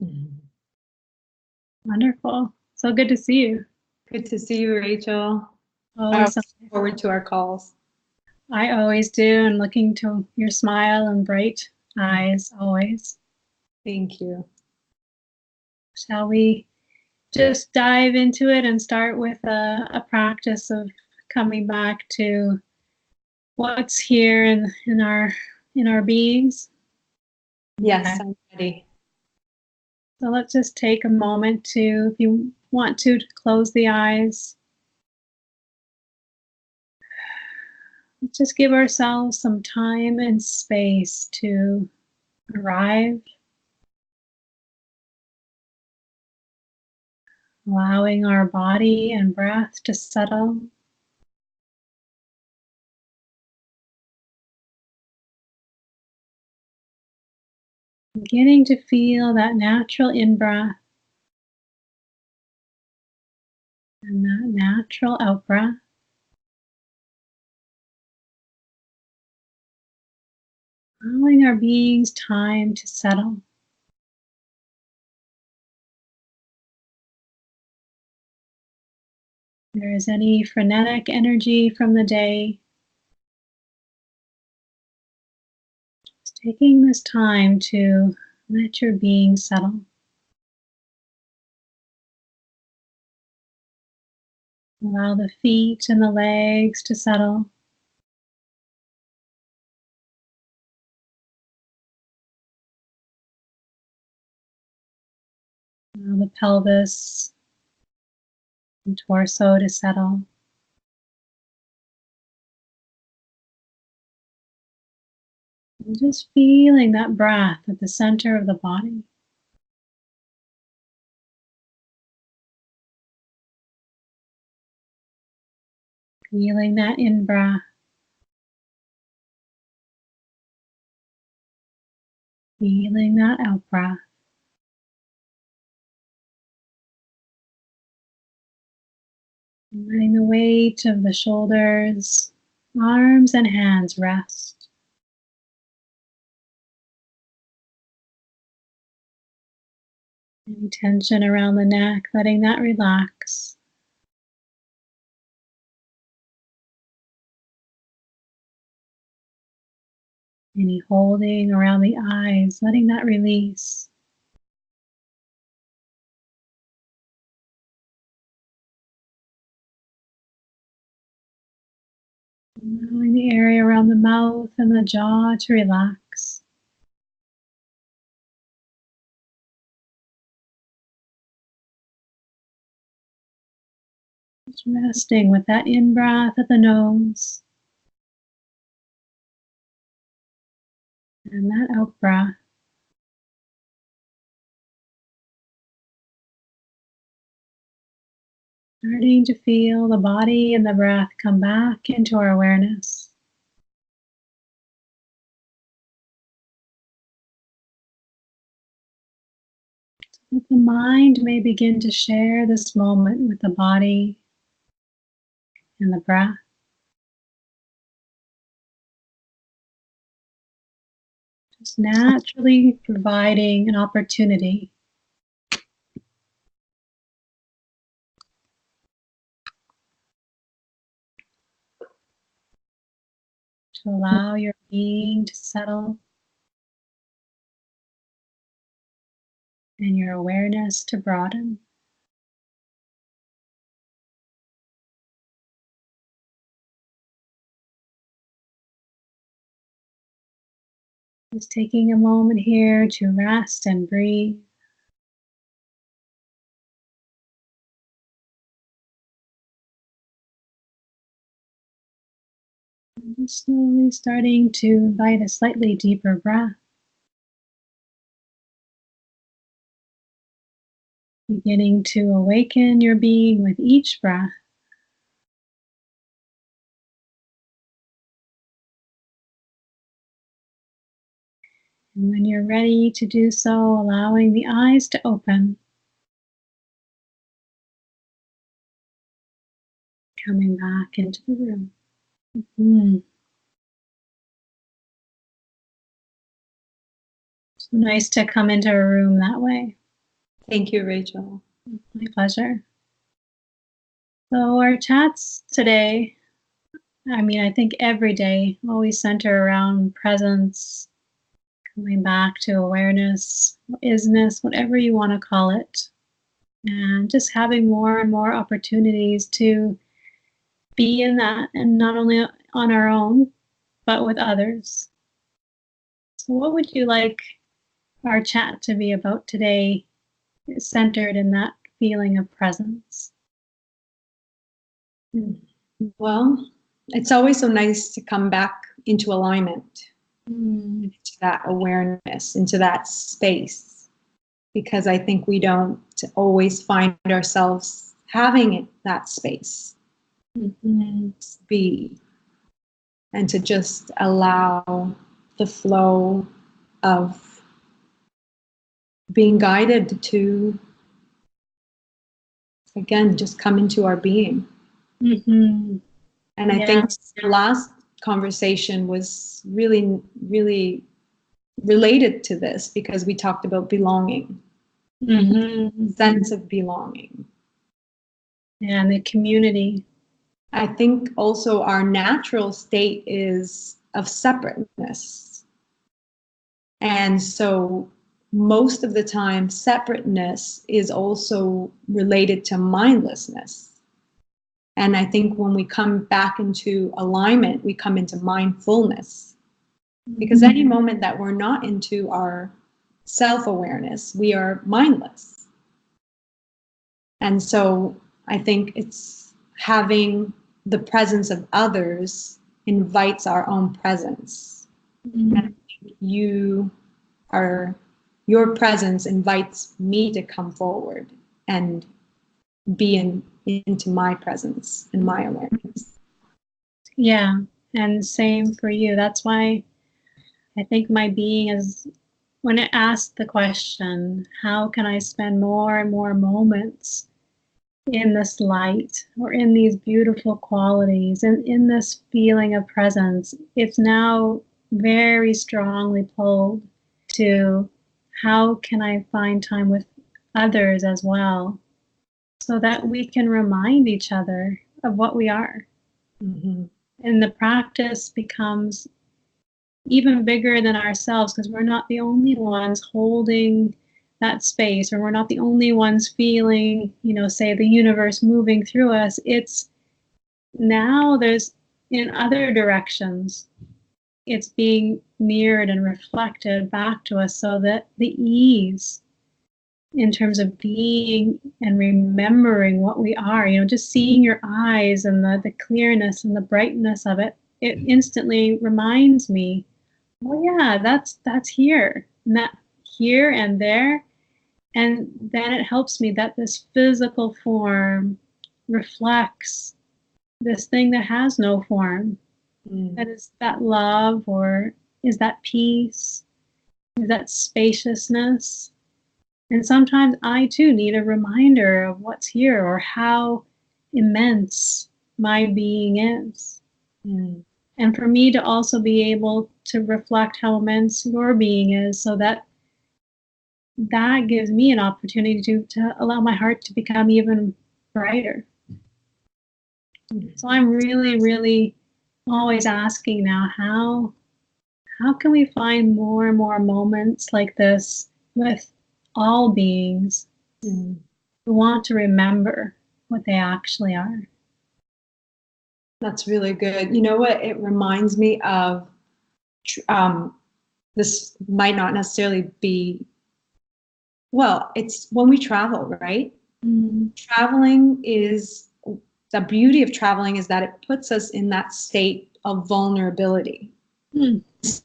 Mhm. Wonderful. So good to see you. Good to see you, Rachel. I Always, look forward to our calls. I always do, and looking to your smile and bright eyes always. Thank you. Shall we just dive into it and start with a practice of coming back to what's here in our beings? Yes, Okay. I'm ready. So let's just take a moment to, if you want to close the eyes. Let's just give ourselves some time and space to arrive, allowing our body and breath to settle. Beginning to feel that natural in-breath and that natural out-breath. Allowing our beings time to settle. If there is any frenetic energy from the day, just taking this time to let your being settle. Allow the feet and the legs to settle. Allow the pelvis and torso to settle. And just feeling that breath at the center of the body. Feeling that in-breath. Feeling that out-breath. Letting the weight of the shoulders, arms, and hands rest. Any tension around the neck, letting that relax. Any holding around the eyes, letting that release. Allowing the area around the mouth and the jaw to relax. Just resting with that in-breath at the nose and that out-breath. Starting to feel the body and the breath come back into our awareness. That the mind may begin to share this moment with the body and the breath. Just naturally providing an opportunity to allow your being to settle and your awareness to broaden. Just taking a moment here to rest and breathe. And just slowly starting to invite a slightly deeper breath. Beginning to awaken your being with each breath. And when you're ready to do so, allowing the eyes to open. Coming back into the room. So nice to come into a room that way. Thank you, Rachel. My pleasure. So our chats today, I think every day always center around presence, coming back to awareness, isness, whatever you want to call it, and just having more and more opportunities to be in that, and not only on our own, but with others. So what would you like our chat to be about today, centered in that feeling of presence? Well, it's always so nice to come back into alignment, into that awareness, into that space, because I think we don't always find ourselves having that space to be, and to just allow the flow of being guided to, again, just come into our being. And I think the last conversation was really, really related to this, because we talked about belonging, sense of belonging. And the community. I think also our natural state is of separateness. And so most of the time, separateness is also related to mindlessness. And I think when we come back into alignment, we come into mindfulness. Because any moment that we're not into our self-awareness, we are mindless. And so I think it's having the presence of others invites our own presence. And your presence invites me to come forward and be into my presence and my awareness. Yeah, and same for you. That's why I think my being is, when it asked the question, how can I spend more and more moments in this light, or in these beautiful qualities, and in this feeling of presence, it's now very strongly pulled to how can I find time with others as well, so that we can remind each other of what we are. And the practice becomes even bigger than ourselves, because we're not the only ones holding that space, or we're not the only ones feeling, say, the universe moving through us. It's now there's, in other directions, it's being mirrored and reflected back to us, so that the ease in terms of being and remembering what we are, just seeing your eyes and the clearness and the brightness of it, it instantly reminds me, oh yeah, that's here, and that here and there. And then it helps me that this physical form reflects this thing that has no form. That is that love, or is that peace, is that spaciousness. And sometimes I too need a reminder of what's here, or how immense my being is. And for me to also be able to reflect how immense your being is, so that gives me an opportunity to allow my heart to become even brighter. So I'm really, really always asking now, how can we find more and more moments like this with all beings who want to remember what they actually are? That's really good. You know what? It reminds me of, this might not necessarily be, well, it's when we travel, right? Traveling is, the beauty of traveling is that it puts us in that state of vulnerability.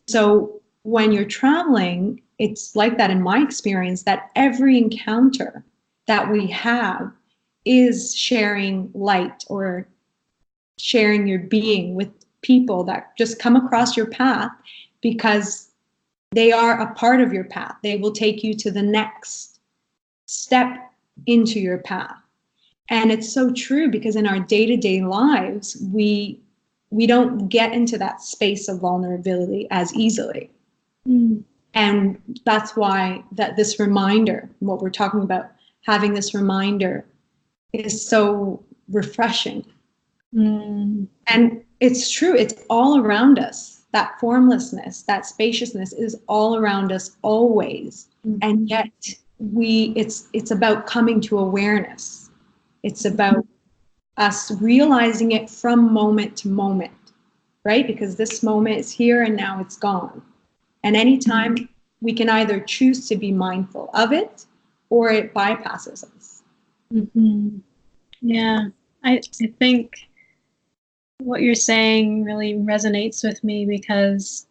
So when you're traveling, it's like that in my experience, that every encounter that we have is sharing light, or sharing your being with people that just come across your path, because they are a part of your path. They will take you to the next step into your path. And it's so true, because in our day-to-day lives, we don't get into that space of vulnerability as easily. And that's why that this reminder, what we're talking about, having this reminder is so refreshing. And it's true, it's all around us. That formlessness, that spaciousness is all around us always. And yet it's about coming to awareness. It's about us realizing it from moment to moment, right? Because this moment is here and now it's gone. And anytime we can either choose to be mindful of it or it bypasses us. Yeah, I think what you're saying really resonates with me, because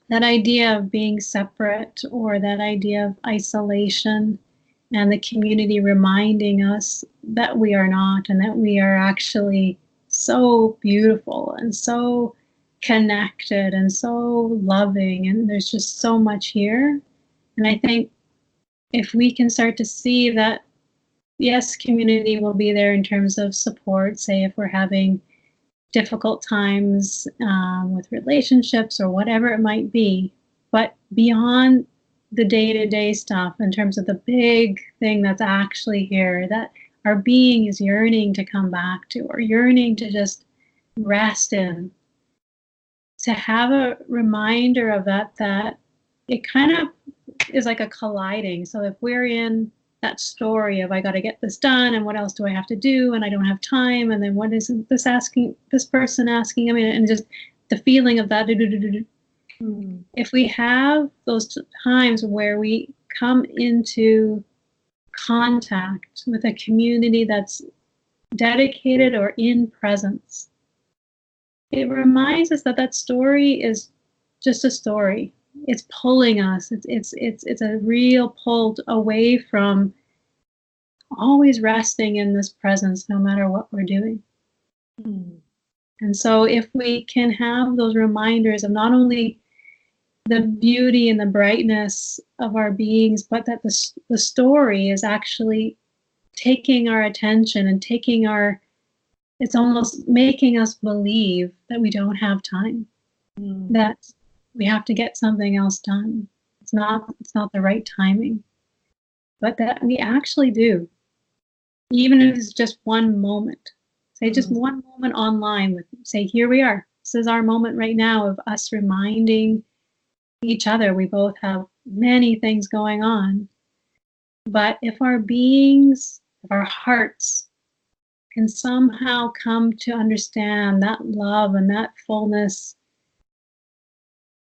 that idea of being separate, or that idea of isolation, and the community reminding us that we are not, and that we are actually so beautiful and so connected and so loving, and there's just so much here. And I think if we can start to see that, yes, community will be there in terms of support, say if we're having difficult times with relationships or whatever it might be, but beyond the day-to-day stuff, in terms of the big thing that's actually here, that our being is yearning to come back to, or yearning to just rest in, to have a reminder of that it kind of is like a colliding. So if we're in that story of I got to get this done, and what else do I have to do, and I don't have time, and then what is this person asking? I mean, and just the feeling of that. If we have those times where we come into contact with a community that's dedicated or in presence, it reminds us that that story is just a story. It's pulling us. It's a real pull away from always resting in this presence, no matter what we're doing. And so if we can have those reminders of not only the beauty and the brightness of our beings, but that the story is actually taking our attention and it's almost making us believe that we don't have time, that we have to get something else done. It's not the right timing, but that we actually do. Even if it's just one moment, say just one moment online with, say, here we are. This is our moment right now of us reminding each other. We both have many things going on, but if our beings, if our hearts can somehow come to understand that love and that fullness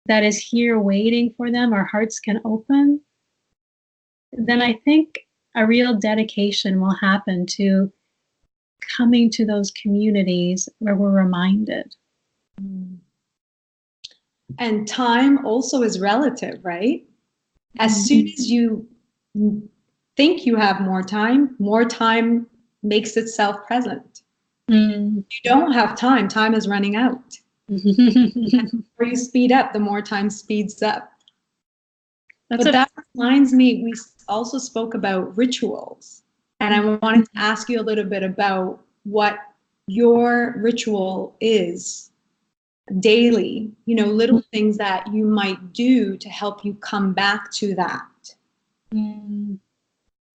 that is here waiting for them, our hearts can open, then I think a real dedication will happen to coming to those communities where we're reminded. And time also is relative, right? As soon as you think you have more time makes itself present. You don't have time, time is running out. The more you speed up, the more time speeds up. That reminds me, we also spoke about rituals. And I wanted to ask you a little bit about what your ritual is daily, little things that you might do to help you come back to that.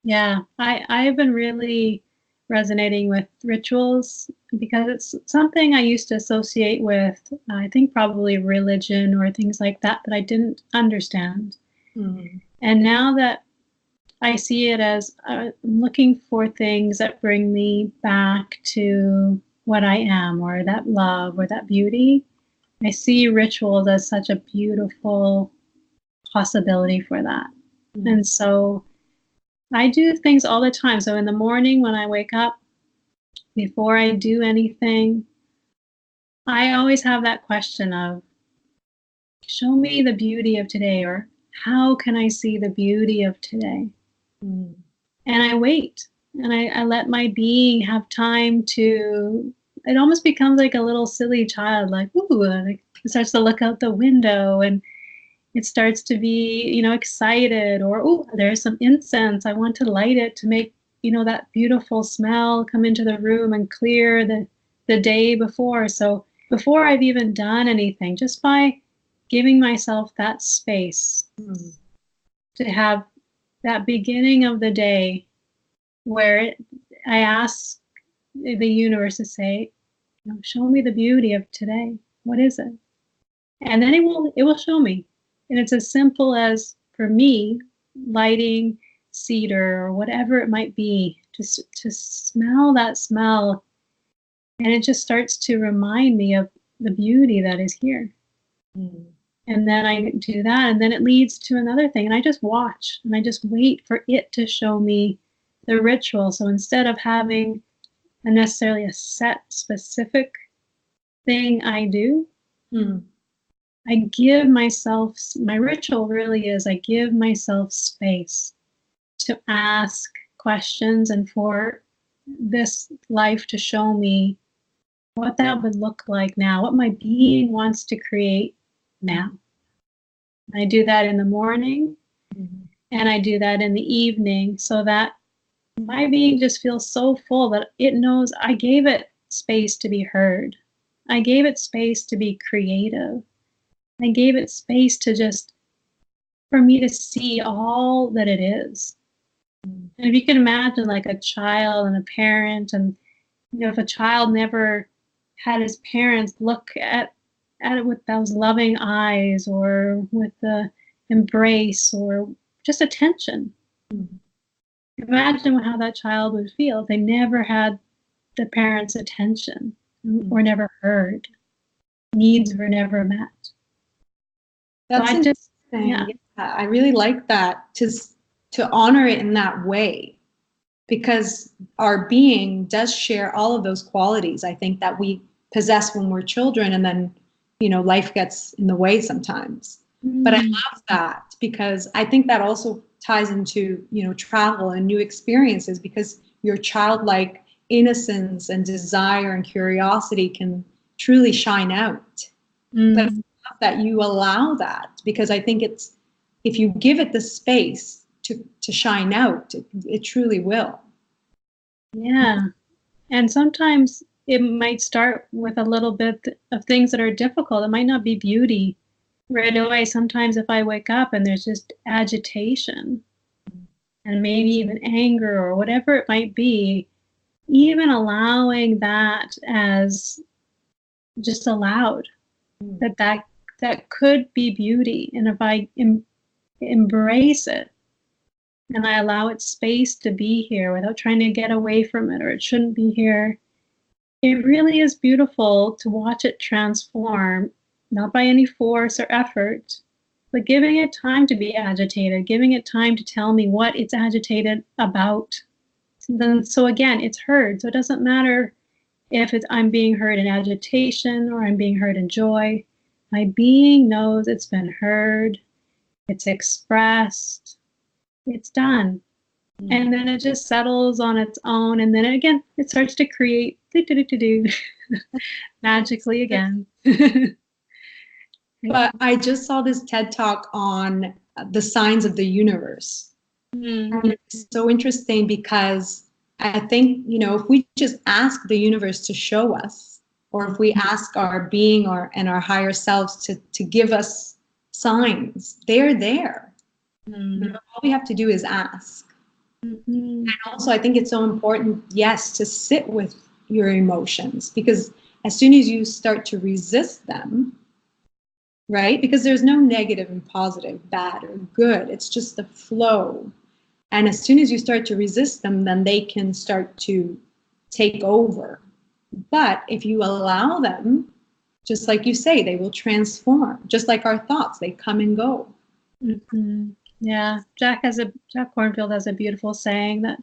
Yeah, I've been really resonating with rituals, because it's something I used to associate with, I think probably religion or things like that I didn't understand. And now that I see it as looking for things that bring me back to what I am, or that love, or that beauty, I see rituals as such a beautiful possibility for that. And so I do things all the time. So in the morning when I wake up, before I do anything, I always have that question of, show me the beauty of today, or how can I see the beauty of today? And I wait, and I let my being have time to, it almost becomes like a little silly child, like, ooh, and it starts to look out the window, and it starts to be, excited, or, oh, there's some incense. I want to light it to make, that beautiful smell come into the room and clear the day before. So before I've even done anything, just by giving myself that space to have that beginning of the day where I ask the universe to say, show me the beauty of today. What is it? And then it will show me. And it's as simple as, for me, lighting cedar or whatever it might be, just to smell that smell. And it just starts to remind me of the beauty that is here. And then I do that, and then it leads to another thing. And I just watch, and I just wait for it to show me the ritual. So instead of having necessarily a set specific thing I do, I give myself, my ritual really is, I give myself space to ask questions and for this life to show me what that would look like now, what my being wants to create now. I do that in the morning and I do that in the evening, so that my being just feels so full that it knows I gave it space to be heard. I gave it space to be creative. I gave it space to just, for me to see all that it is. And if you can imagine like a child and a parent, and if a child never had his parents look at it with those loving eyes, or with the embrace, or just attention. Imagine how that child would feel if they never had the parents' attention, or never heard. Needs were never met. That's so interesting. Yeah, I really like that, to honor it in that way, because our being does share all of those qualities, I think, that we possess when we're children, and then life gets in the way sometimes. But I love that, because I think that also ties into travel and new experiences, because your childlike innocence and desire and curiosity can truly shine out. But I love that you allow that, because I think it's, if you give it the space to shine out, it truly will. Yeah. And sometimes it might start with a little bit of things that are difficult. It might not be beauty right away. Sometimes if I wake up and there's just agitation and maybe even anger or whatever it might be, even allowing that as just allowed, that could be beauty. And if I embrace it, and I allow it space to be here without trying to get away from it, or it shouldn't be here, it really is beautiful to watch it transform, not by any force or effort, but giving it time to be agitated, giving it time to tell me what it's agitated about. So again, it's heard. So it doesn't matter if I'm being heard in agitation or I'm being heard in joy. My being knows it's been heard, it's expressed, it's done. And then it just settles on its own. And then again, it starts to create magically again. But I just saw this TED Talk on the signs of the universe. And it's so interesting, because I think, if we just ask the universe to show us, or if we ask our being and our higher selves to give us signs, they're there. All we have to do is ask. And also, I think it's so important, yes, to sit with your emotions, because as soon as you start to resist them, right? Because there's no negative and positive, bad or good. It's just the flow. And as soon as you start to resist them, then they can start to take over. But if you allow them, just like you say, they will transform. Just like our thoughts, they come and go. Yeah, Jack Kornfield has a beautiful saying that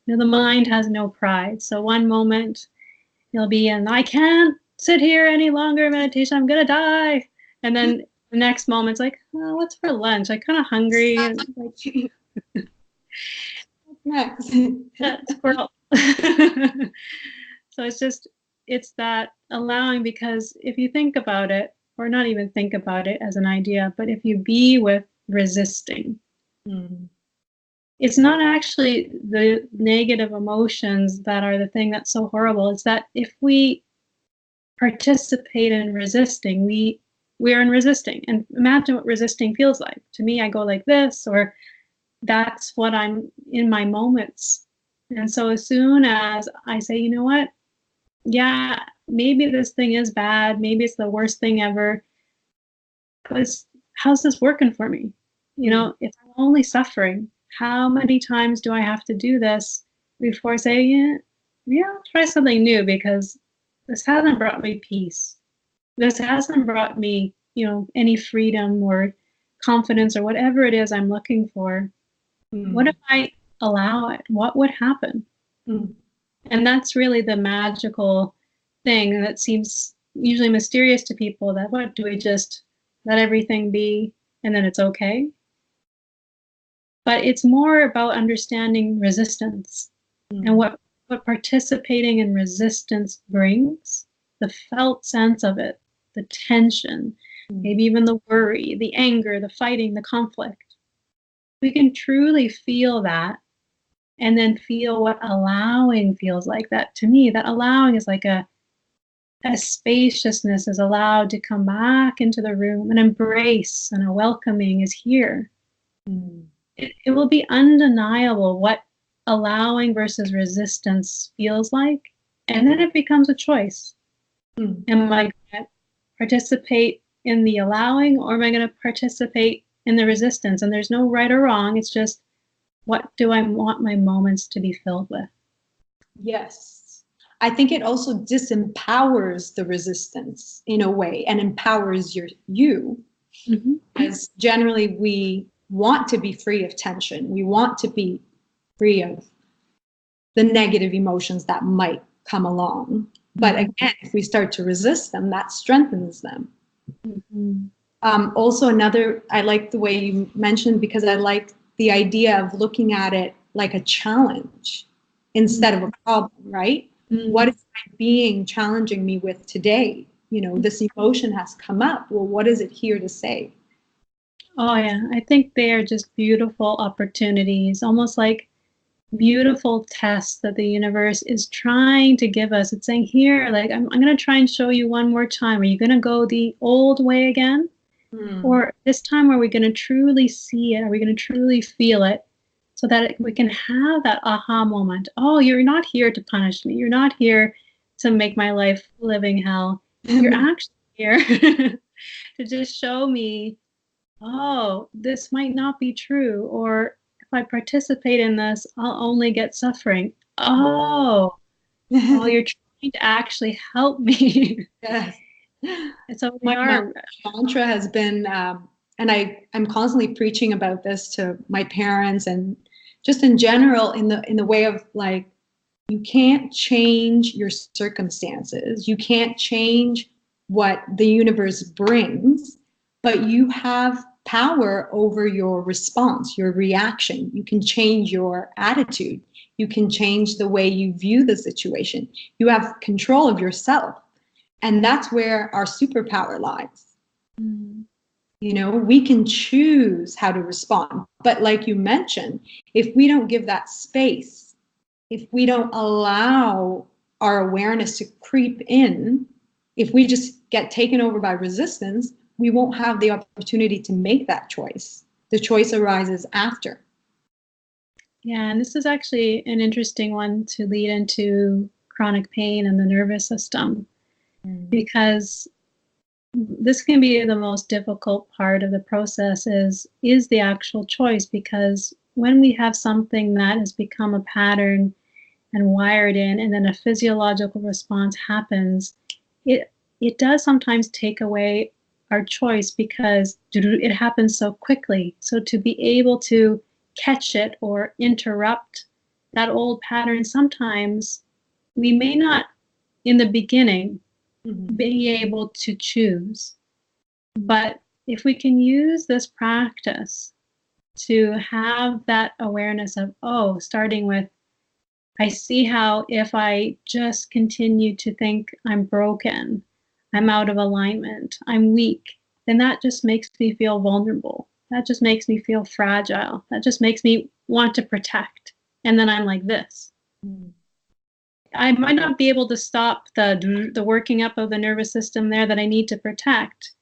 the mind has no pride. So one moment you'll be in, I can't sit here any longer in meditation, I'm gonna die. And then the next moment's like, oh, what's for lunch? I'm kind of hungry. And like, Next. Squirrel. So it's that allowing, because if you think about it, or not even think about it as an idea, but if you be with resisting, it's not actually the negative emotions that are the thing that's so horrible. It's that if we participate in resisting, we we're in resisting. And imagine what resisting feels like. To me, I go like this, or that's what I'm in my moments. And so as soon as I say, you know what, yeah, maybe this thing is bad, maybe it's the worst thing ever, but how's this working for me? You know, if I'm only suffering, how many times do I have to do this before I say, yeah, I'll try something new, because this hasn't brought me peace. This hasn't brought me, any freedom or confidence or whatever it is I'm looking for. What if I allow it? What would happen? And that's really the magical thing that seems usually mysterious to people, that what, do we just let everything be and then it's okay? But it's more about understanding resistance and what participating in resistance brings, the felt sense of it, the tension, maybe even the worry, the anger, the fighting, the conflict. We can truly feel that and then feel what allowing feels like. That, to me, that allowing is like a spaciousness is allowed to come back into the room, an embrace and a welcoming is here. It will be undeniable what allowing versus resistance feels like, and then it becomes a choice. Am I going to participate in the allowing, or am I going to participate in the resistance? And there's no right or wrong. It's just, what do I want my moments to be filled with? Yes. I think it also disempowers the resistance in a way and empowers you. As generally we want to be free of tension. We want to be free of the negative emotions that might come along. But again, if we start to resist them, that strengthens them. Also, I like the way you mentioned, because I like the idea of looking at it like a challenge instead of a problem, right? What is my being challenging me with today? This emotion has come up. Well, what is it here to say? Oh, yeah. I think they are just beautiful opportunities, almost like beautiful tests that the universe is trying to give us. It's saying, here, like, I'm going to try and show you one more time. Are you going to go the old way again? Or this time, are we going to truly see it? Are we going to truly feel it, so that we can have that aha moment? Oh, you're not here to punish me. You're not here to make my life living hell. You're actually here to just show me, oh, this might not be true. Or if I participate in this, I'll only get suffering. Oh, you're trying to actually help me. Yes. And so My mantra has been, and I'm constantly preaching about this to my parents and just in general, in the way of, like, you can't change your circumstances. You can't change what the universe brings, but you have power over your response, your reaction. You can change your attitude. You can change the way you view the situation. You have control of yourself. And that's where our superpower lies. We can choose how to respond. But like you mentioned, if we don't give that space, if we don't allow our awareness to creep in, if we just get taken over by resistance, we won't have the opportunity to make that choice. The choice arises after. Yeah, and this is actually an interesting one to lead into chronic pain and the nervous system, because this can be the most difficult part of the process is the actual choice. Because when we have something that has become a pattern and wired in, and then a physiological response happens, it does sometimes take away our choice, because it happens so quickly. So to be able to catch it or interrupt that old pattern, sometimes we may not in the beginning be able to choose. But if we can use this practice to have that awareness of, starting with, I see how if I just continue to think I'm broken, I'm out of alignment, I'm weak, then that just makes me feel vulnerable. That just makes me feel fragile. That just makes me want to protect. And then I'm like this. I might not be able to stop the working up of the nervous system there that I need to protect,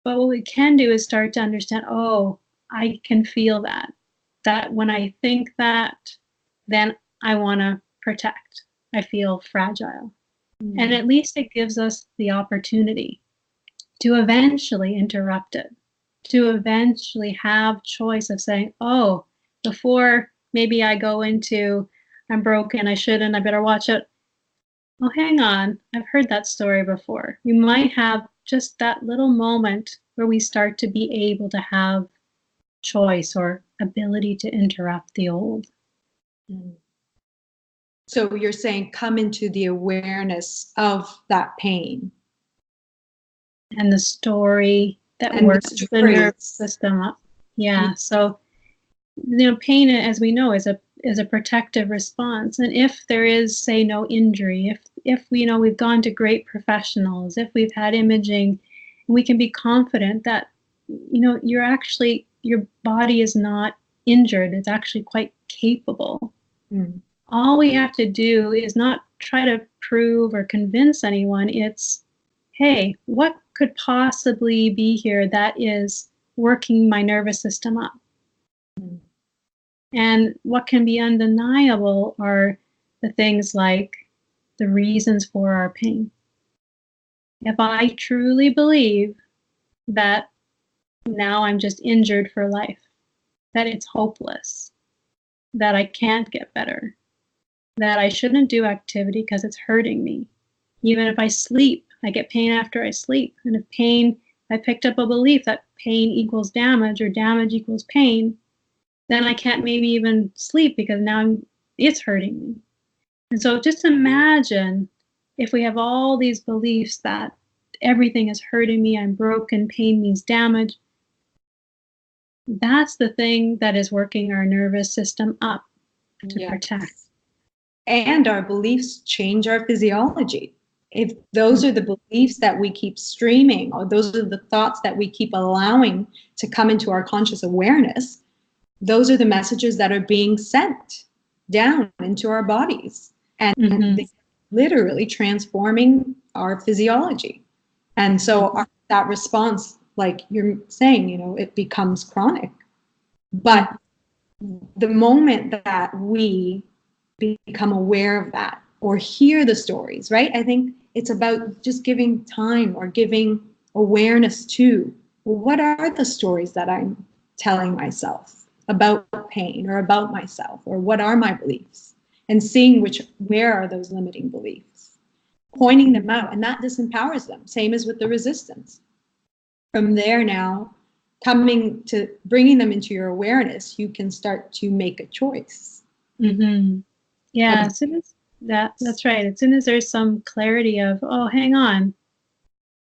But what we can do is start to understand, oh, I can feel that. That when I think that, then I want to protect. I feel fragile. And at least it gives us the opportunity to eventually interrupt it, to eventually have choice of saying, oh, before maybe I go into, I'm broken, I shouldn't, I better watch it. Oh, hang on, I've heard that story before. We might have just that little moment where we start to be able to have choice or ability to interrupt the old. So you're saying come into the awareness of that pain. And the story that And works the nervous system up. Yeah. So, pain, as we know, is a protective response. And if there is, say, no injury, if we've gone to great professionals, if we've had imaging, we can be confident that your body is not injured. It's actually quite capable. All we have to do is not try to prove or convince anyone. It's, hey, what could possibly be here that is working my nervous system up? And what can be undeniable are the things like the reasons for our pain. If I truly believe that now I'm just injured for life, that it's hopeless, that I can't get better, that I shouldn't do activity because it's hurting me. Even if I sleep, I get pain after I sleep. And if I picked up a belief that pain equals damage or damage equals pain, then I can't maybe even sleep because now it's hurting me. And so just imagine if we have all these beliefs that everything is hurting me, I'm broken, pain means damage. That's the thing that is working our nervous system up to protect. And our beliefs change our physiology. If those are the beliefs that we keep streaming, or those are the thoughts that we keep allowing to come into our conscious awareness, those are the messages that are being sent down into our bodies and they're literally transforming our physiology. And so that response, like you're saying, it becomes chronic. But the moment that we become aware of that or hear the stories, right? I think it's about just giving time or giving awareness to, well, what are the stories that I'm telling myself about pain or about myself, or what are my beliefs, and seeing where are those limiting beliefs, pointing them out, and that disempowers them. Same as with the resistance. From there now, bringing them into your awareness, you can start to make a choice. Yeah, as soon as that's right. As soon as there's some clarity of, oh, hang on,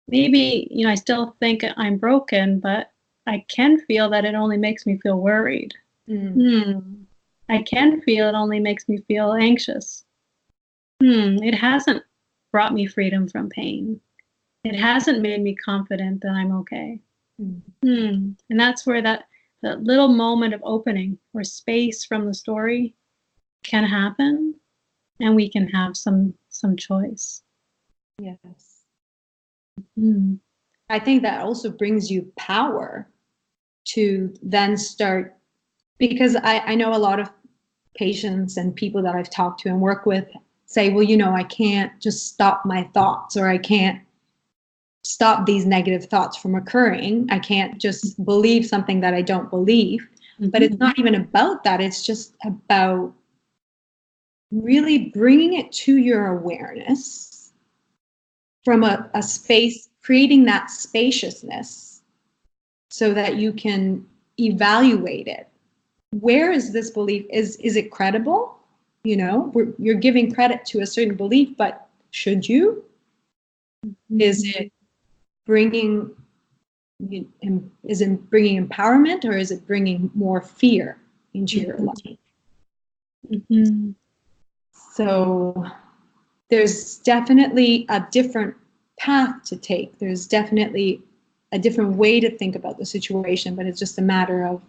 maybe, I still think I'm broken, but I can feel that it only makes me feel worried. I can feel it only makes me feel anxious. It hasn't brought me freedom from pain. It hasn't made me confident that I'm okay. And that's where that little moment of opening or space from the story can happen, and we can have some choice. Yes. I think that also brings you power to then start, because I know a lot of patients and people that I've talked to and work with say, well, I can't just stop my thoughts, or I can't stop these negative thoughts from occurring. I can't just believe something that I don't believe. But it's not even about that. It's just about really bringing it to your awareness from a space, creating that spaciousness so that you can evaluate it. Where is this belief? Is it credible? You're giving credit to a certain belief, but should you? Is it bringing empowerment, or is it bringing more fear into your life? So there's definitely a different path to take. There's definitely a different way to think about the situation, but it's just a matter of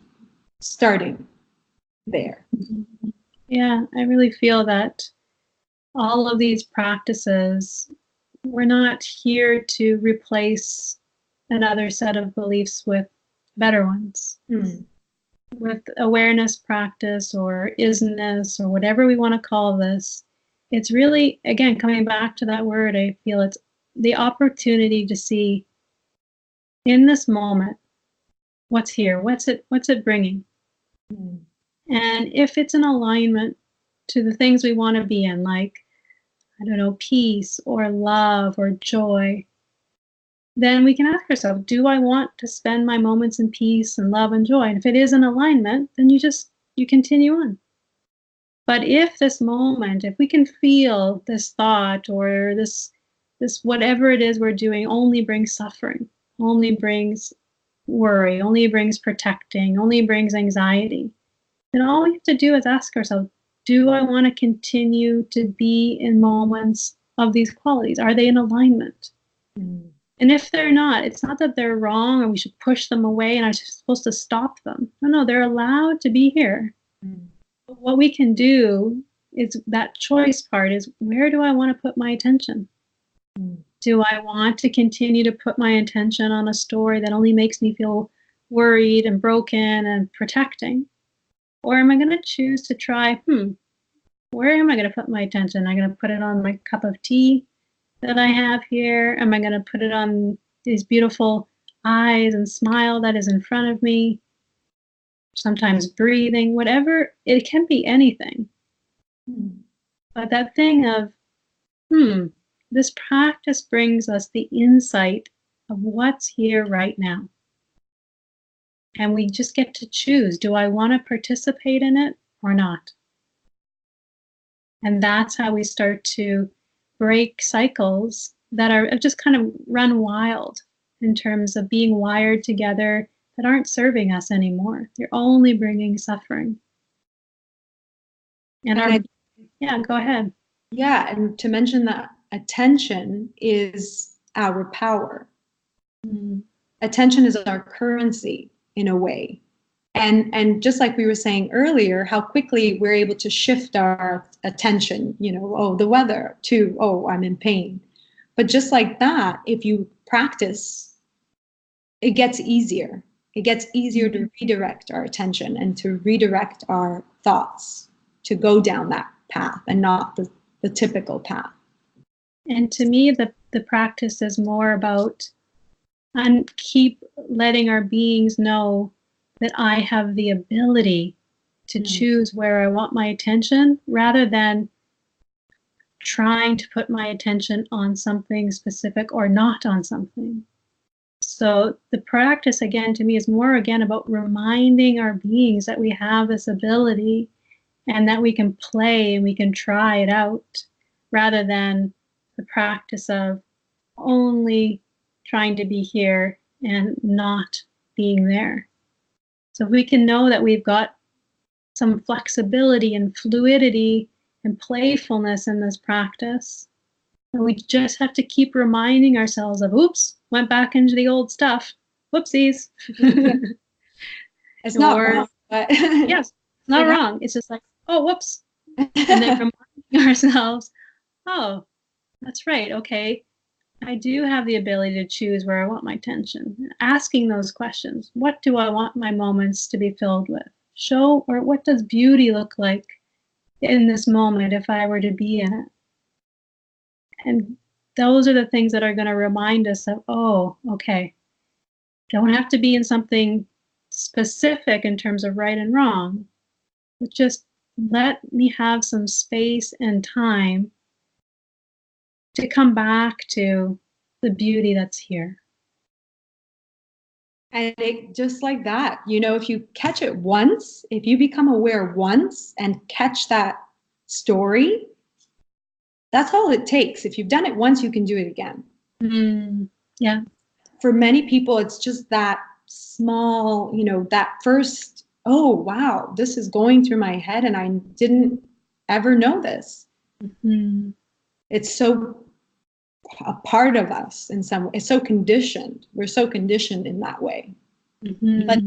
starting there. Yeah, I really feel that all of these practices, we're not here to replace another set of beliefs with better ones. With awareness practice or isness or whatever we want to call this, it's really, again, coming back to that word, I feel it's the opportunity to see in this moment what's here, what's it bringing. And if it's in alignment to the things we want to be in, like, I don't know, peace or love or joy, then we can ask ourselves, do I want to spend my moments in peace and love and joy? And if it is in alignment, then you continue on. But if this moment, if we can feel this thought or this whatever it is we're doing only brings suffering, only brings worry, only brings protecting, only brings anxiety, then all we have to do is ask ourselves, do I want to continue to be in moments of these qualities? Are they in alignment? And if they're not, it's not that they're wrong or we should push them away and I'm supposed to stop them. No, they're allowed to be here. But what we can do is that choice part is, where do I want to put my attention? Do I want to continue to put my attention on a story that only makes me feel worried and broken and protecting? Or am I going to choose to try, where am I going to put my attention? Am I going to put it on my cup of tea that I have here? Am I going to put it on these beautiful eyes and smile that is in front of me? Sometimes breathing, whatever, it can be anything. But that thing of, this practice brings us the insight of what's here right now. And we just get to choose, do I want to participate in it or not? And that's how we start to break cycles that are just kind of run wild in terms of being wired together that aren't serving us anymore. They're only bringing suffering. And go ahead. Yeah, and to mention that attention is our power. Attention is our currency in a way. And just like we were saying earlier, how quickly we're able to shift our attention, the weather, to, I'm in pain. But just like that, if you practice, it gets easier. It gets easier to redirect our attention and to redirect our thoughts to go down that path and not the typical path. And to me, the practice is more about, and keep letting our beings know that I have the ability to choose where I want my attention, rather than trying to put my attention on something specific or not on something. So the practice, again, to me, is more, about reminding our beings that we have this ability and that we can play and we can try it out, rather than the practice of only trying to be here and not being there. So if we can know that we've got some flexibility and fluidity and playfulness in this practice, and we just have to keep reminding ourselves of, oops, went back into the old stuff. Whoopsies. It's not wrong, but yes, it's not wrong. It's just like, oh, whoops. And then reminding ourselves, oh, that's right. Okay. I do have the ability to choose where I want my attention. Asking those questions. What do I want my moments to be filled with? Or what does beauty look like in this moment if I were to be in it? And those are the things that are going to remind us of, oh, okay, don't have to be in something specific in terms of right and wrong, but just let me have some space and time to come back to the beauty that's here. And just like that, if you catch it once, if you become aware once and catch that story, that's all it takes. If you've done it once, you can do it again. Yeah. For many people, it's just that small, that first, oh, wow, this is going through my head and I didn't ever know this. It's so a part of us in some way. It's so conditioned. We're so conditioned in that way. But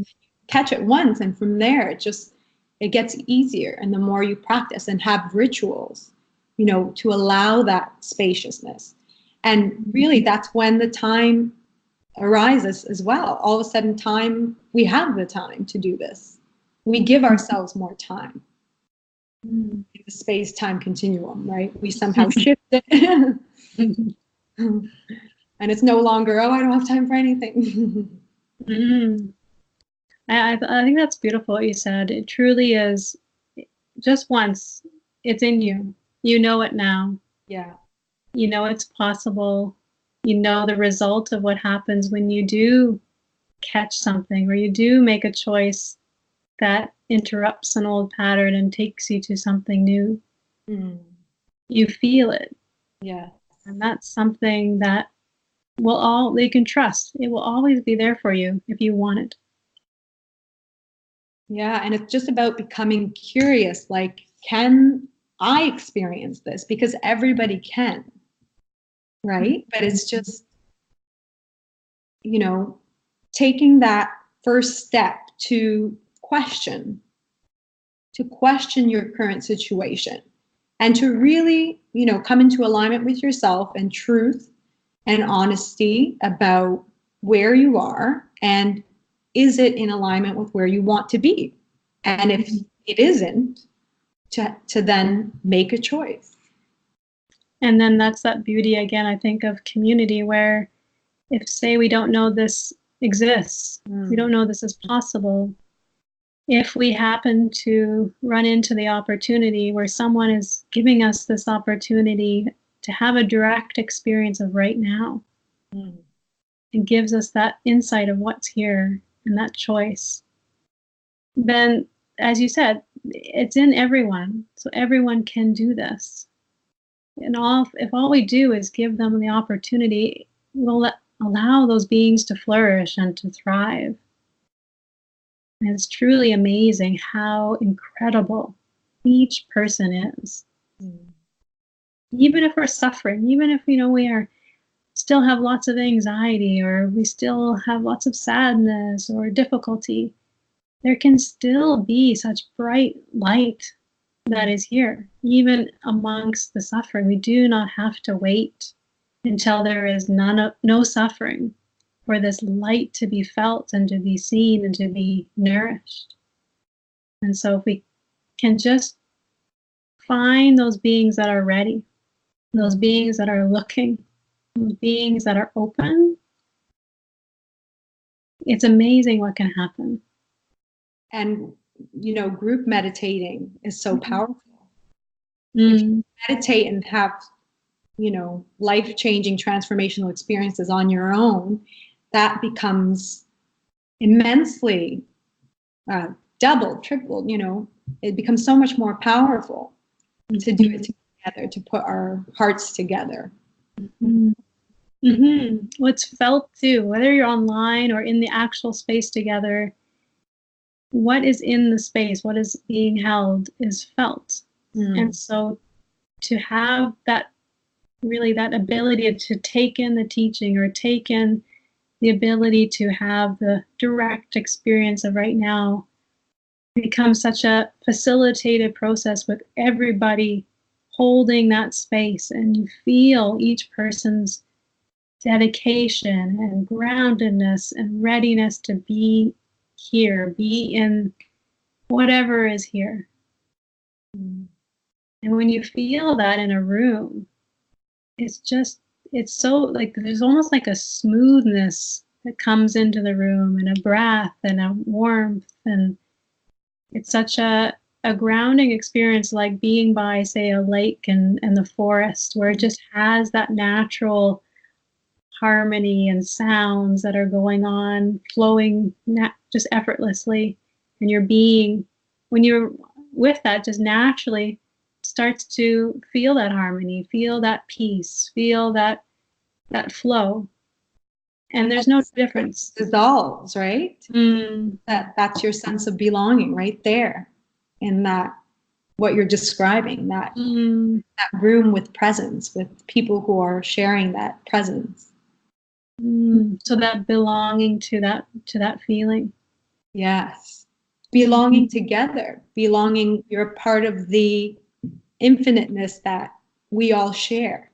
catch it once, and from there it gets easier. And the more you practice and have rituals, to allow that spaciousness. And really, that's when the time arises as well. All of a sudden we have the time to do this. We give ourselves more time. The space-time continuum, right? We somehow shift it. And it's no longer, oh, I don't have time for anything. I think that's beautiful what you said. It truly is just once. It's in you. You know it now. Yeah. You know it's possible. You know the result of what happens when you do catch something or you do make a choice that interrupts an old pattern and takes you to something new. You feel it. Yeah. And that's something that they can trust. It will always be there for you if you want it. Yeah, and it's just about becoming curious, like, can I experience this? Because everybody can, right? But it's just, taking that first step to question your current situation and to really, come into alignment with yourself and truth and honesty about where you are and is it in alignment with where you want to be? And if it isn't, to then make a choice. And then that's that beauty again, I think, of community where if, say, we don't know this exists, we don't know this is possible, if we happen to run into the opportunity where someone is giving us this opportunity to have a direct experience of right now, and gives us that insight of what's here and that choice, then, as you said, it's in everyone. So everyone can do this. And if all we do is give them the opportunity, we'll allow those beings to flourish and to thrive. And it's truly amazing how incredible each person is. Even if we're suffering, even if we still have lots of anxiety or we still have lots of sadness or difficulty, there can still be such bright light that is here, even amongst the suffering. We do not have to wait until there is no suffering for this light to be felt and to be seen and to be nourished. And so if we can just find those beings that are ready, those beings that are looking, those beings that are open, it's amazing what can happen. And, group meditating is so powerful. If you meditate and have, life-changing transformational experiences on your own, that becomes immensely doubled, tripled, it becomes so much more powerful to do it together, to put our hearts together. What's felt too, whether you're online or in the actual space together, what is in the space, what is being held is felt. And so to have that ability to take in the teaching or take in the ability to have the direct experience of right now becomes such a facilitated process with everybody holding that space, and you feel each person's dedication and groundedness and readiness to be here, be in whatever is here. And when you feel that in a room, it's so like there's almost like a smoothness that comes into the room and a breath and a warmth, and it's such a grounding experience, like being by, say, a lake and the forest, where it just has that natural harmony and sounds that are going on, flowing just effortlessly. And your being, when you're with that, just naturally starts to feel that harmony, feel that peace, feel that flow. And there's no difference. It dissolves, right? That's your sense of belonging right there in that, what you're describing, that room with presence, with people who are sharing that presence. So that belonging to that feeling. Yes. Belonging together, you're part of the infiniteness that we all share.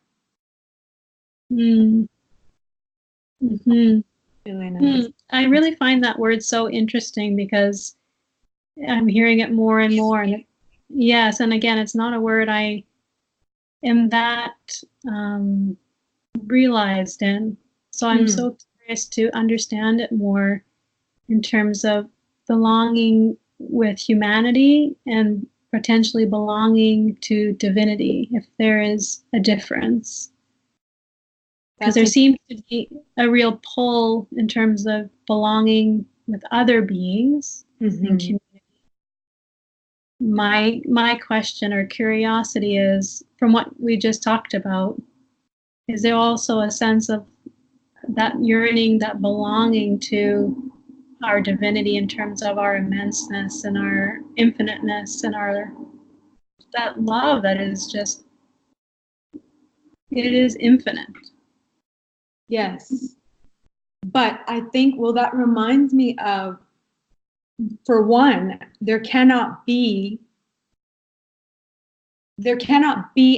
Really nice. I really find that word so interesting because I'm hearing it more and more. And yes, and again, it's not a word I am that realized in. So I'm so curious to understand it more in terms of belonging with humanity and potentially belonging to divinity, if there is a difference. Because there seems to be a real pull in terms of belonging with other beings in community. My question or curiosity is, from what we just talked about, is there also a sense of that yearning, that belonging to our divinity in terms of our immenseness and our infiniteness and our that love that is just, it is infinite. Yes. But I think, well, that reminds me of, for one, there cannot be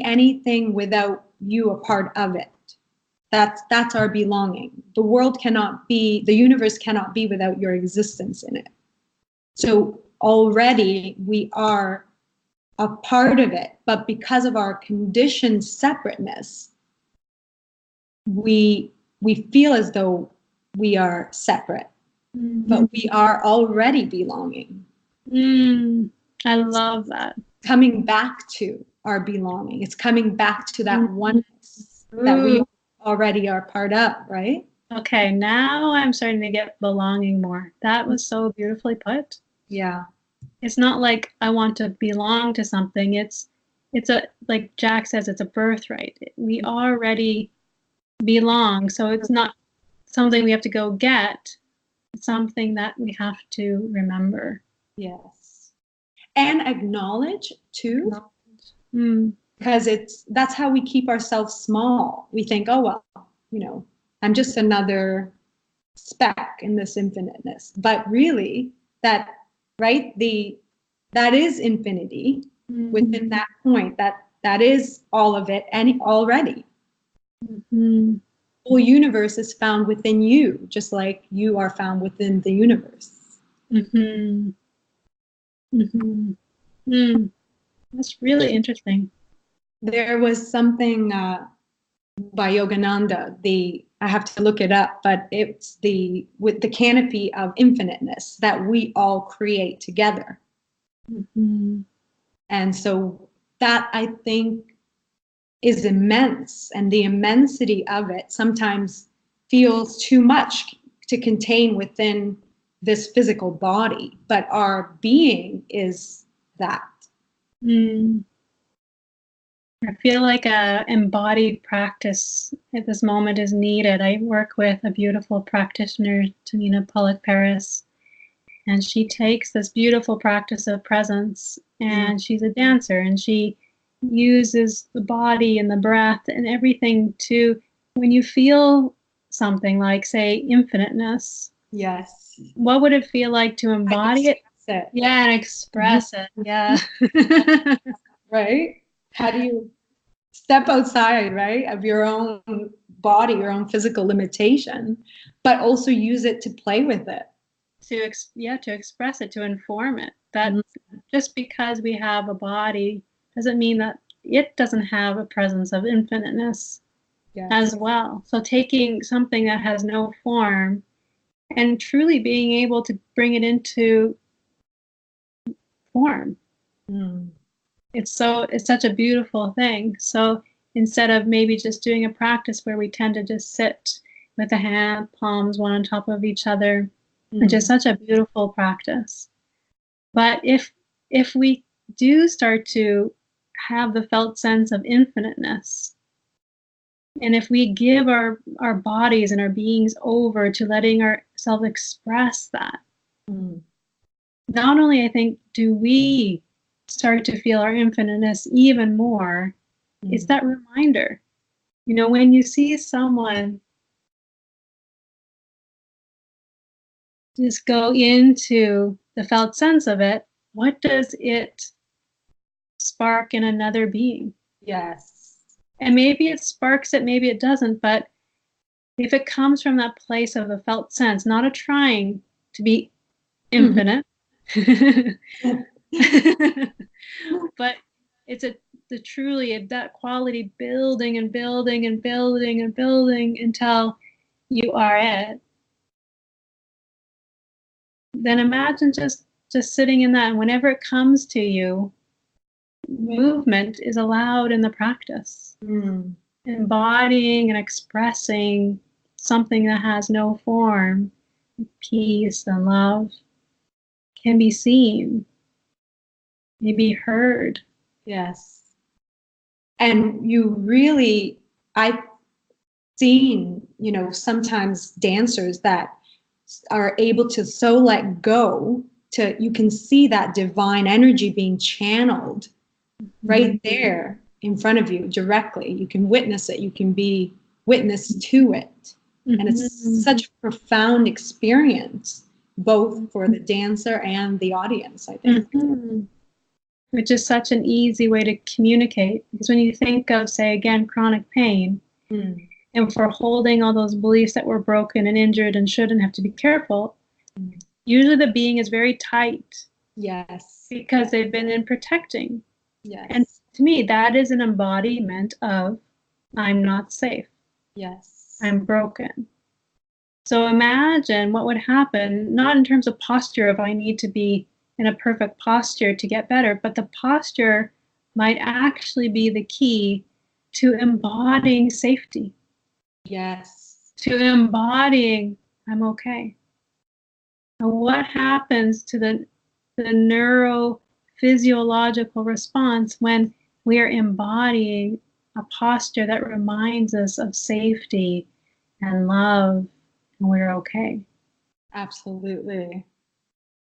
anything without you a part of it. That's our belonging. The universe cannot be without your existence in it. So already we are a part of it, but because of our conditioned separateness, we feel as though we are separate, but we are already belonging. I love that. Coming back to our belonging. It's coming back to that oneness that we already are part of, right? Okay, now I'm starting to get belonging more. That was so beautifully put. Yeah. It's not like I want to belong to something. It's a, like Jack says, it's a birthright. We already belong, so it's not something we have to go get. It's something that we have to remember. Yes. And acknowledge too. Because that's how we keep ourselves small. We think, oh, well, I'm just another speck in this infiniteness. But really, that is infinity within that point. That is all of it and already. The whole universe is found within you, just like you are found within the universe. That's really interesting. There was something by Yogananda, I have to look it up, but it's with the canopy of infiniteness that we all create together. And so that, I think, is immense, and the immensity of it sometimes feels too much to contain within this physical body, but our being is that. I feel like a embodied practice at this moment is needed. I work with a beautiful practitioner, Tanina Pollock-Paris, and she takes this beautiful practice of presence, and she's a dancer, and she uses the body and the breath and everything to, when you feel something like, say, infiniteness. Yes. What would it feel like to embody it? Yeah, and express it. Yeah. Right? How do you step outside, right, of your own body, your own physical limitation, but also use it to play with it? To express it, to inform it. That just because we have a body doesn't mean that it doesn't have a presence of infiniteness as well. So taking something that has no form and truly being able to bring it into form. It's such a beautiful thing. So instead of maybe just doing a practice where we tend to just sit with the hand palms one on top of each other, which is such a beautiful practice. But if we do start to have the felt sense of infiniteness, and if we give our bodies and our beings over to letting ourselves express that, not only, I think, do we start to feel our infiniteness even more, it's that reminder. When you see someone just go into the felt sense of it, what does it spark in another being? Yes. And maybe it sparks it, maybe it doesn't, but if it comes from that place of the felt sense, not a trying to be infinite, but it's the truly that quality building and building and building and building until you are it. Then imagine just sitting in that, and whenever it comes to you, movement is allowed in the practice. Embodying and expressing something that has no form, peace and love, can be seen, may be heard. Yes. And you really, I've seen, sometimes dancers that are able to so let go to, you can see that divine energy being channeled right there in front of you directly. You can witness it. You can be witness to it. And it's such a profound experience, both for the dancer and the audience, I think. Which is such an easy way to communicate. Because when you think of, say, again, chronic pain, and for holding all those beliefs that we're broken and injured and shouldn't have to be careful, usually the being is very tight. Yes. Because they've been in protecting. Yes. And to me, that is an embodiment of I'm not safe. Yes. I'm broken. So imagine what would happen, not in terms of posture, if I need to be in a perfect posture to get better, but the posture might actually be the key to embodying safety. Yes. To embodying I'm okay. And what happens to the neurophysiological response when we are embodying a posture that reminds us of safety and love, and we're okay? Absolutely.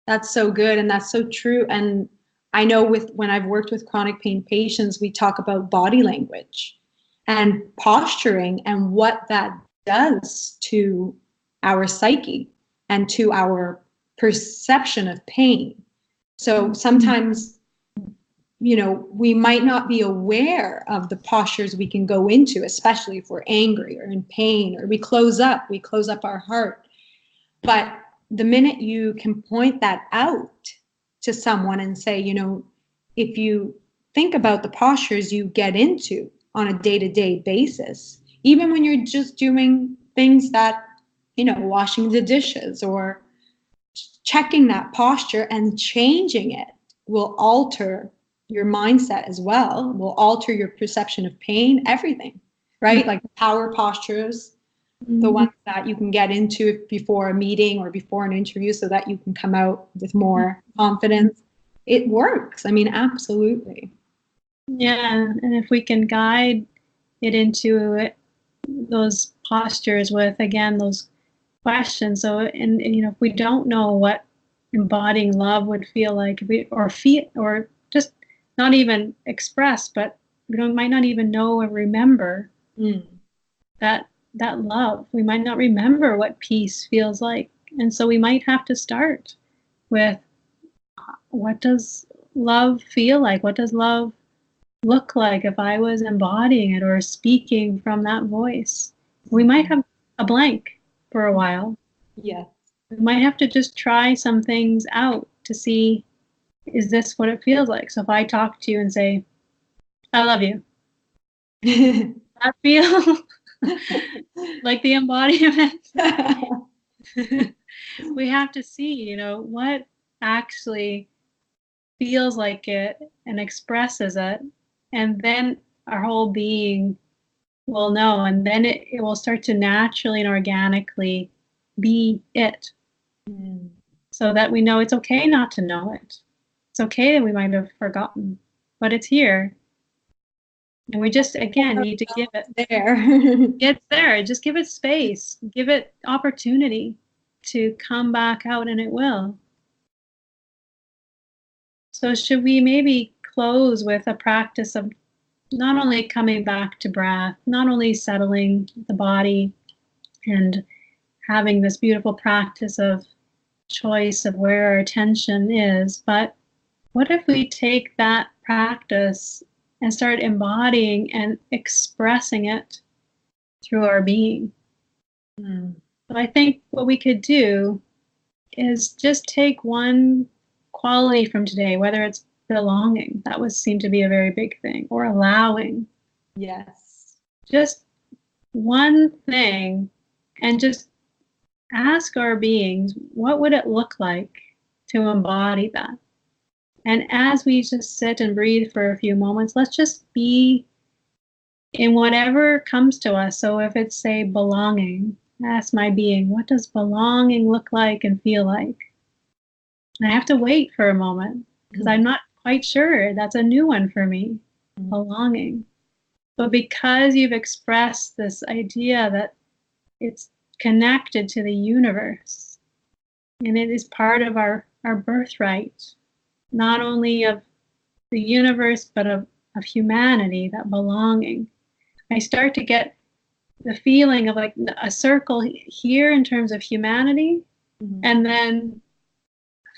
That's so good, and that's so true. And I know when I've worked with chronic pain patients, we talk about body language and posturing and what that does to our psyche and to our perception of pain. So sometimes, we might not be aware of the postures we can go into, especially if we're angry or in pain, or we close up our heart. But the minute you can point that out to someone and say, if you think about the postures you get into on a day-to-day basis, even when you're just doing things that, washing the dishes or checking that posture and changing it will alter your mindset as well, will alter your perception of pain, everything, right? Like power postures, the ones that you can get into before a meeting or before an interview so that you can come out with more confidence. It works. I mean, absolutely. Yeah, and if we can guide it into those postures with, again, those questions. So, and if we don't know what embodying love would feel like, or just not even express, but we might not even know or remember that love. We might not remember what peace feels like. And so we might have to start with, what does love feel like? What does love look like if I was embodying it or speaking from that voice? We might have a blank for a while. Yeah. We might have to just try some things out to see, is this what it feels like? So if I talk to you and say, I love you, I feel like the embodiment. We have to see, what actually feels like it and expresses it. And then our whole being will know. And then it will start to naturally and organically be it. So that we know it's okay not to know it. It's okay that we might have forgotten, but it's here. And we just, again, need to give it there. It's there. Just give it space. Give it opportunity to come back out, and it will. So should we maybe close with a practice of not only coming back to breath, not only settling the body and having this beautiful practice of choice of where our attention is, but what if we take that practice and start embodying and expressing it through our being? Mm. So I think what we could do is just take one quality from today, whether it's belonging, that would seem to be a very big thing, or allowing, Yes. just one thing, and just ask our beings, what would it look like to embody that? And as we just sit and breathe for a few moments, let's just be in whatever comes to us. So if it's, say, belonging, ask my being, what does belonging look like and feel like? And I have to wait for a moment because I'm not quite sure. That's a new one for me, belonging. But because you've expressed this idea that it's connected to the universe and it is part of our birthright, not only of the universe, but of humanity, that belonging, I start to get the feeling of like a circle here in terms of humanity, and then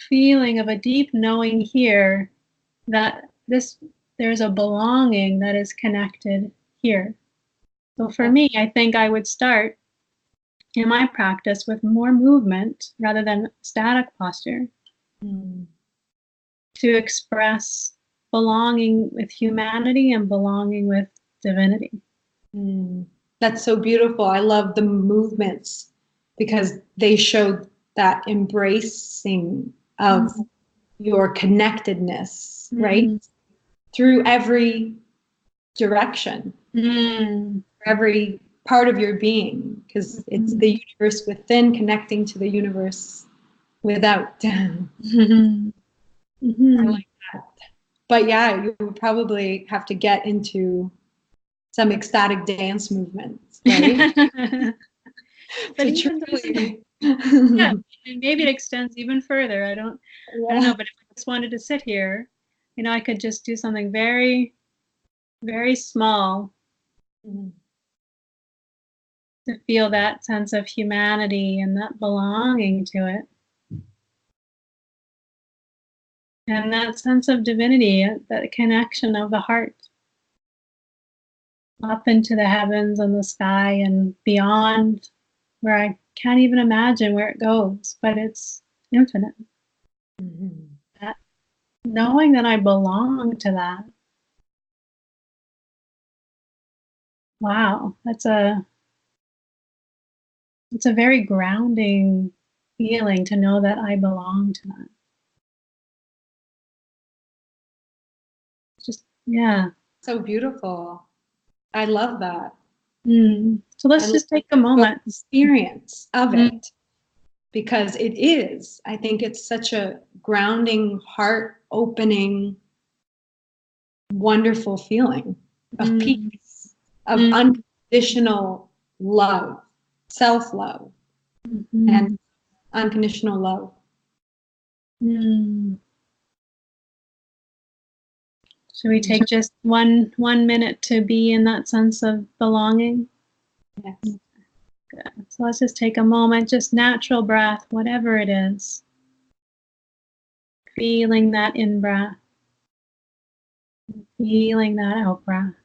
feeling of a deep knowing here that there's a belonging that is connected here. So for me, I think I would start in my practice with more movement rather than static posture to express belonging with humanity and belonging with divinity. That's so beautiful. I love the movements because they show that embracing of your connectedness, right? Through every direction, every part of your being, because it's the universe within connecting to the universe without. I like that. But yeah, you would probably have to get into some ecstatic dance movements, right? But To even truly, yeah, and maybe it extends even further. I don't know, but if I just wanted to sit here, I could just do something very, very small to feel that sense of humanity and that belonging to it. And that sense of divinity, that connection of the heart up into the heavens and the sky and beyond, where I can't even imagine where it goes, but it's infinite. That knowing that I belong to that. Wow, it's a very grounding feeling to know that I belong to that. Just, yeah. so beautiful. I love that. So let's just take a moment. Experience of it, because it is. I think it's such a grounding, heart-opening, wonderful feeling of peace, of unconditional love, self-love, and unconditional love. Should we take just one minute to be in that sense of belonging? Yes. Good. So let's just take a moment, just natural breath, whatever it is. Feeling that in breath. Feeling that out breath.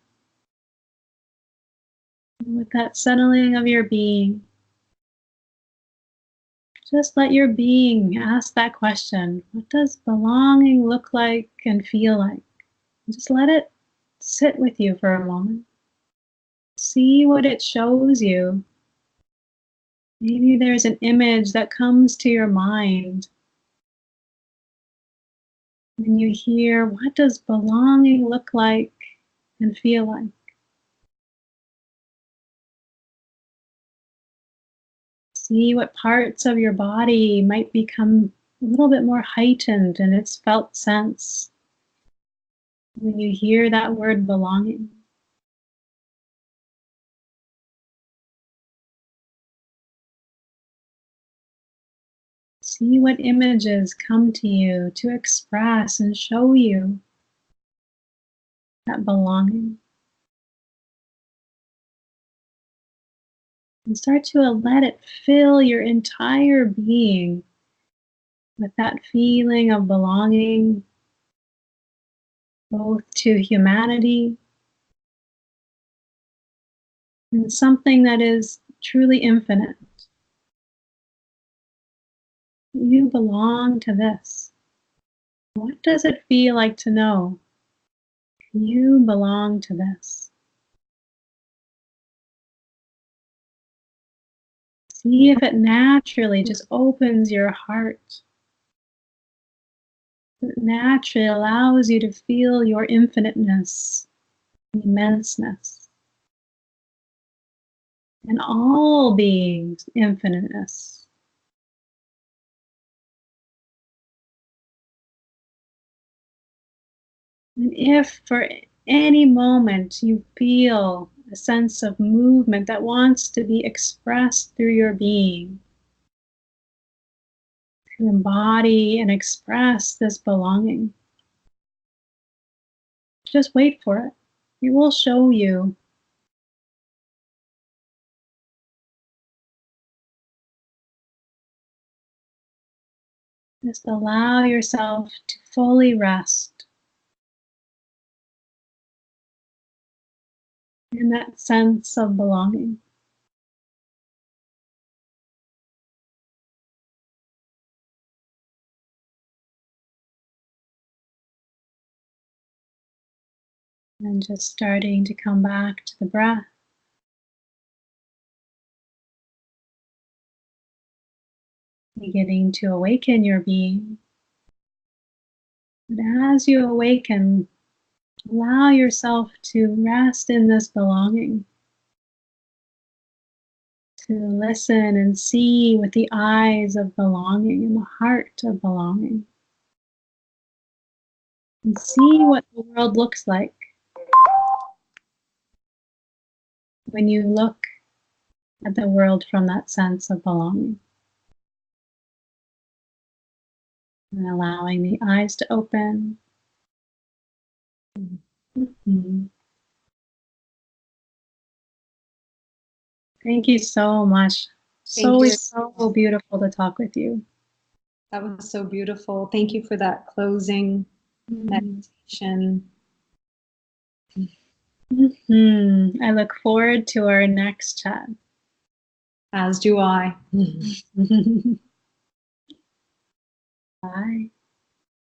With that settling of your being, just let your being ask that question. What does belonging look like and feel like? Just let it sit with you for a moment. See what it shows you. Maybe there's an image that comes to your mind when you hear, what does belonging look like and feel like? See what parts of your body might become a little bit more heightened in its felt sense when you hear that word belonging. See what images come to you to express and show you that belonging. And start to let it fill your entire being with that feeling of belonging, both to humanity and something that is truly infinite. You belong to this. What does it feel like to know you belong to this? See if it naturally just opens your heart. It naturally allows you to feel your infiniteness, immenseness, and all beings' infiniteness. And if for any moment you feel a sense of movement that wants to be expressed through your being, to embody and express this belonging, just wait for it. It will show you. Just allow yourself to fully rest in that sense of belonging. And just starting to come back to the breath. Beginning to awaken your being. But as you awaken, allow yourself to rest in this belonging. To listen and see with the eyes of belonging and the heart of belonging. And see what the world looks like when you look at the world from that sense of belonging. And allowing the eyes to open. Mm-hmm. Thank you so much. So beautiful to talk with you. That was so beautiful. Thank you for that closing meditation. I look forward to our next chat. As do I. Bye.